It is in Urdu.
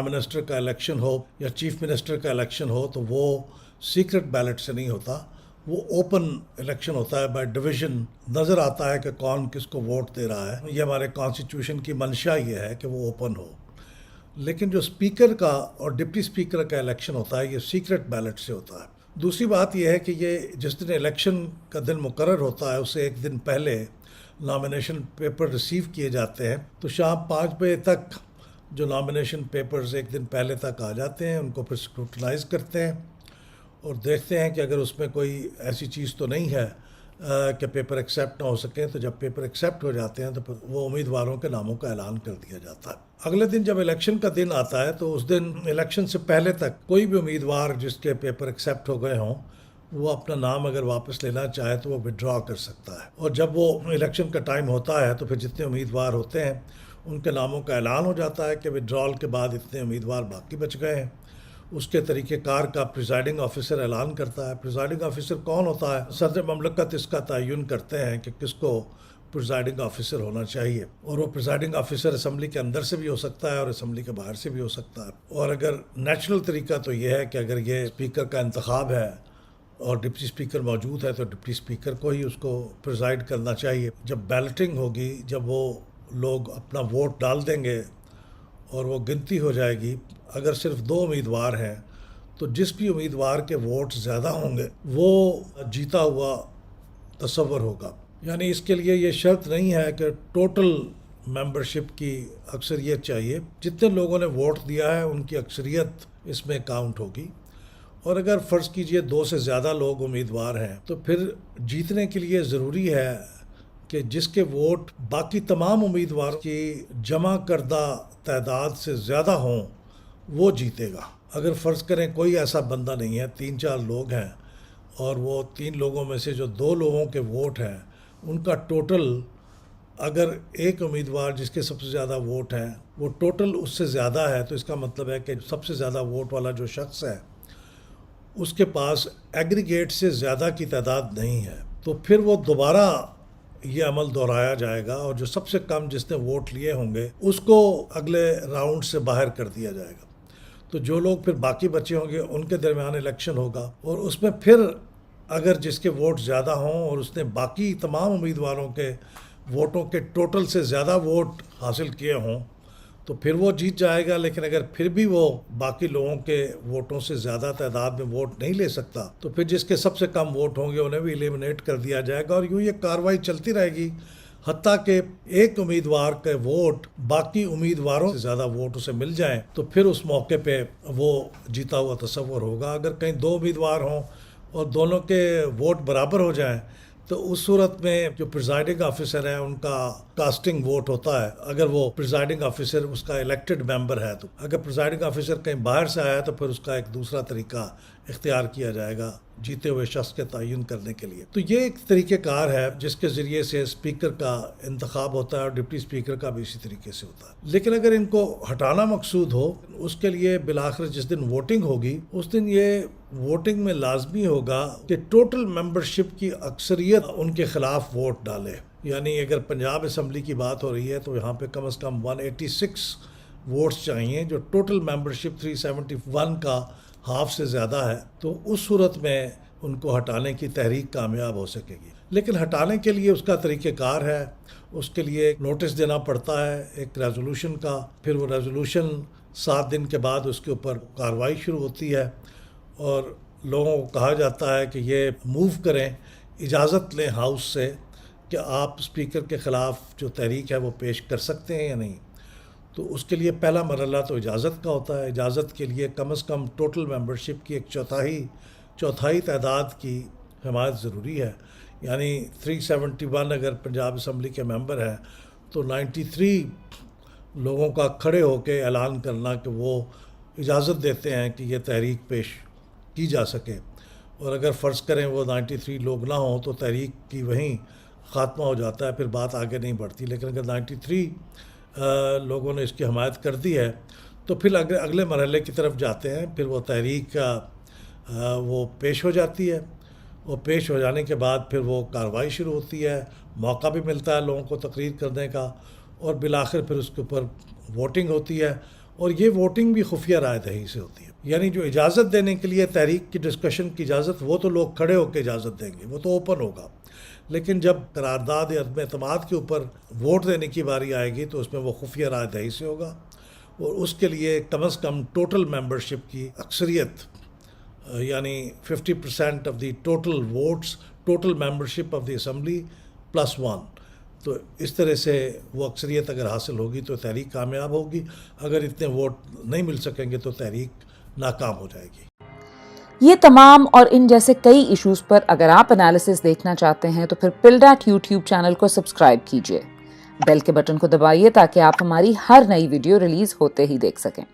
پرائم منسٹر کا الیکشن ہو یا چیف منسٹر کا الیکشن ہو تو وہ سیکرٹ بیلٹ سے نہیں ہوتا، وہ اوپن الیکشن ہوتا ہے، بائی ڈویژن نظر آتا ہے کہ کون کس کو ووٹ دے رہا ہے۔ یہ ہمارے کانسٹیٹیوشن کی منشا یہ ہے کہ وہ اوپن ہو۔ لیکن جو اسپیکر کا اور ڈپٹی اسپیکر کا الیکشن ہوتا ہے یہ سیکرٹ بیلٹ سے ہوتا ہے۔ دوسری بات یہ ہے کہ یہ جس دن الیکشن کا دن مقرر ہوتا ہے اس سے ایک دن پہلے نامینیشن پیپر ریسیو کیے جاتے ہیں، تو شام 5 بجے تک جو نامینیشن پیپرز ایک دن پہلے تک آ جاتے ہیں ان کو پھر اسکروٹنائز کرتے ہیں اور دیکھتے ہیں کہ اگر اس میں کوئی ایسی چیز تو نہیں ہے کہ پیپر ایکسیپٹ نہ ہو سکیں، تو جب پیپر ایکسیپٹ ہو جاتے ہیں تو پھر وہ امیدواروں کے ناموں کا اعلان کر دیا جاتا ہے۔ اگلے دن جب الیکشن کا دن آتا ہے تو اس دن الیکشن سے پہلے تک کوئی بھی امیدوار جس کے پیپر ایکسیپٹ ہو گئے ہوں وہ اپنا نام اگر واپس لینا چاہے تو وہ وڈرا کر سکتا ہے، اور جب وہ الیکشن کا ٹائم ہوتا ہے تو پھر جتنے امیدوار ہوتے ہیں ان کے ناموں کا اعلان ہو جاتا ہے کہ وڈرال کے بعد اتنے امیدوار باقی بچ گئے ہیں۔ اس کے طریقہ کار کا پریزائڈنگ آفیسر اعلان کرتا ہے۔ پریزائڈنگ آفیسر کون ہوتا ہے؟ صدر مملکت اس کا تعین کرتے ہیں کہ کس کو پریزائڈنگ آفیسر ہونا چاہیے، اور وہ پریزائڈنگ آفیسر اسمبلی کے اندر سے بھی ہو سکتا ہے اور اسمبلی کے باہر سے بھی ہو سکتا ہے۔ اور اگر نیچرل طریقہ تو یہ ہے کہ اگر یہ اسپیکر کا انتخاب ہے اور ڈپٹی اسپیکر موجود ہے تو ڈپٹی اسپیکر کو ہی اس کو پریزائڈ کرنا چاہیے۔ جب بیلٹنگ ہوگی، جب وہ لوگ اپنا ووٹ ڈال دیں گے اور وہ گنتی ہو جائے گی، اگر صرف 2 امیدوار ہیں تو جس بھی امیدوار کے ووٹ زیادہ ہوں گے وہ جیتا ہوا تصور ہوگا۔ یعنی اس کے لیے یہ شرط نہیں ہے کہ ٹوٹل ممبرشپ کی اکثریت چاہیے، جتنے لوگوں نے ووٹ دیا ہے ان کی اکثریت اس میں کاؤنٹ ہوگی۔ اور اگر فرض کیجئے 2 سے زیادہ لوگ امیدوار ہیں تو پھر جیتنے کے لیے ضروری ہے کہ جس کے ووٹ باقی تمام امیدواروں کی جمع کردہ تعداد سے زیادہ ہوں وہ جیتے گا۔ اگر فرض کریں کوئی ایسا بندہ نہیں ہے، 3-4 لوگ ہیں اور وہ 3 لوگوں میں سے جو 2 لوگوں کے ووٹ ہیں ان کا ٹوٹل، اگر ایک امیدوار جس کے سب سے زیادہ ووٹ ہیں وہ ٹوٹل اس سے زیادہ ہے، تو اس کا مطلب ہے کہ سب سے زیادہ ووٹ والا جو شخص ہے اس کے پاس ایگریگیٹ سے زیادہ کی تعداد نہیں ہے، تو پھر وہ دوبارہ یہ عمل دہرایا جائے گا اور جو سب سے کم جس نے ووٹ لیے ہوں گے اس کو اگلے راؤنڈ سے باہر کر دیا جائے گا۔ تو جو لوگ پھر باقی بچے ہوں گے ان کے درمیان الیکشن ہوگا، اور اس میں پھر اگر جس کے ووٹ زیادہ ہوں اور اس نے باقی تمام امیدواروں کے ووٹوں کے ٹوٹل سے زیادہ ووٹ حاصل کیے ہوں تو پھر وہ جیت جائے گا۔ لیکن اگر پھر بھی وہ باقی لوگوں کے ووٹوں سے زیادہ تعداد میں ووٹ نہیں لے سکتا تو پھر جس کے سب سے کم ووٹ ہوں گے انہیں بھی ایلیمنیٹ کر دیا جائے گا، اور یوں یہ کارروائی چلتی رہے گی حتیٰ کہ ایک امیدوار کے ووٹ باقی امیدواروں سے زیادہ ووٹ اسے مل جائیں تو پھر اس موقع پہ وہ جیتا ہوا تصور ہوگا۔ اگر کہیں 2 امیدوار ہوں اور دونوں کے ووٹ برابر ہو جائیں تو اس صورت میں جو پریزائڈنگ آفیسر ہیں ان کا کاسٹنگ ووٹ ہوتا ہے، اگر وہ پریزائڈنگ آفیسر اس کا الیکٹڈ ممبر ہے تو اگر پریزائڈنگ آفیسر کہیں باہر سے آیا تو پھر اس کا ایک دوسرا طریقہ اختیار کیا جائے گا جیتے ہوئے شخص کے تعین کرنے کے لیے۔ تو یہ ایک طریقہ کار ہے جس کے ذریعے سے اسپیکر کا انتخاب ہوتا ہے اور ڈپٹی اسپیکر کا بھی اسی طریقے سے ہوتا ہے۔ لیکن اگر ان کو ہٹانا مقصود ہو اس کے لیے بالآخر جس دن ووٹنگ ہوگی اس دن یہ ووٹنگ میں لازمی ہوگا کہ ٹوٹل ممبرشپ کی اکثریت ان کے خلاف ووٹ ڈالے۔ یعنی اگر پنجاب اسمبلی کی بات ہو رہی ہے تو یہاں پہ کم از کم 186 ووٹس چاہیے، جو ٹوٹل ممبرشپ 371 کا ہاف سے زیادہ ہے، تو اس صورت میں ان کو ہٹانے کی تحریک کامیاب ہو سکے گی۔ لیکن ہٹانے کے لیے اس کا طریقہ کار ہے، اس کے لیے ایک نوٹس دینا پڑتا ہے ایک ریزولوشن کا، پھر وہ ریزولوشن 7 دن کے بعد اس کے اوپر کارروائی شروع ہوتی ہے اور لوگوں کو کہا جاتا ہے کہ یہ موو کریں، اجازت لیں ہاؤس سے کہ آپ اسپیکر کے خلاف جو تحریک ہے وہ پیش کر سکتے ہیں یا نہیں۔ تو اس کے لیے پہلا مرحلہ تو اجازت کا ہوتا ہے۔ اجازت کے لیے کم از کم ٹوٹل ممبرشپ کی ایک چوتھائی تعداد کی حمایت ضروری ہے۔ یعنی 371 اگر پنجاب اسمبلی کے ممبر ہیں تو 93 لوگوں کا کھڑے ہو کے اعلان کرنا کہ وہ اجازت دیتے ہیں کہ یہ تحریک پیش کی جا سکے، اور اگر فرض کریں وہ 93 لوگ نہ ہوں تو تحریک کی وہیں خاتمہ ہو جاتا ہے، پھر بات آگے نہیں بڑھتی۔ لیکن اگر 93 لوگوں نے اس کی حمایت کر دی ہے تو پھر اگلے مرحلے کی طرف جاتے ہیں، پھر وہ تحریک وہ پیش ہو جاتی ہے، اور پیش ہو جانے کے بعد پھر وہ کارروائی شروع ہوتی ہے، موقع بھی ملتا ہے لوگوں کو تقریر کرنے کا، اور بالآخر پھر اس کے اوپر ووٹنگ ہوتی ہے، اور یہ ووٹنگ بھی خفیہ رائے دہی سے ہوتی ہے. یعنی جو اجازت دینے کے لیے تحریک کی ڈسکشن کی اجازت، وہ تو لوگ کھڑے ہو کے اجازت دیں گے، وہ تو اوپن ہوگا. لیکن جب قرارداد یا عدم اعتماد کے اوپر ووٹ دینے کی باری آئے گی تو اس میں وہ خفیہ رائے دہی سے ہوگا، اور اس کے لیے کم از کم ٹوٹل ممبرشپ کی اکثریت، یعنی 50% of the total votes, total membership of the assembly +1. تو اس طرح سے وہ اکثریت اگر حاصل ہوگی تو تحریک کامیاب ہوگی. اگر اتنے ووٹ نہیں مل سکیں گے تو تحریک ناکام ہو جائے گی. یہ تمام اور ان جیسے کئی ایشوز پر اگر آپ انالیسس دیکھنا چاہتے ہیں تو پھر PILDAT یوٹیوب چینل کو سبسکرائب کیجئے. بیل کے بٹن کو دبائیے تاکہ آپ ہماری ہر نئی ویڈیو ریلیز ہوتے ہی دیکھ سکیں.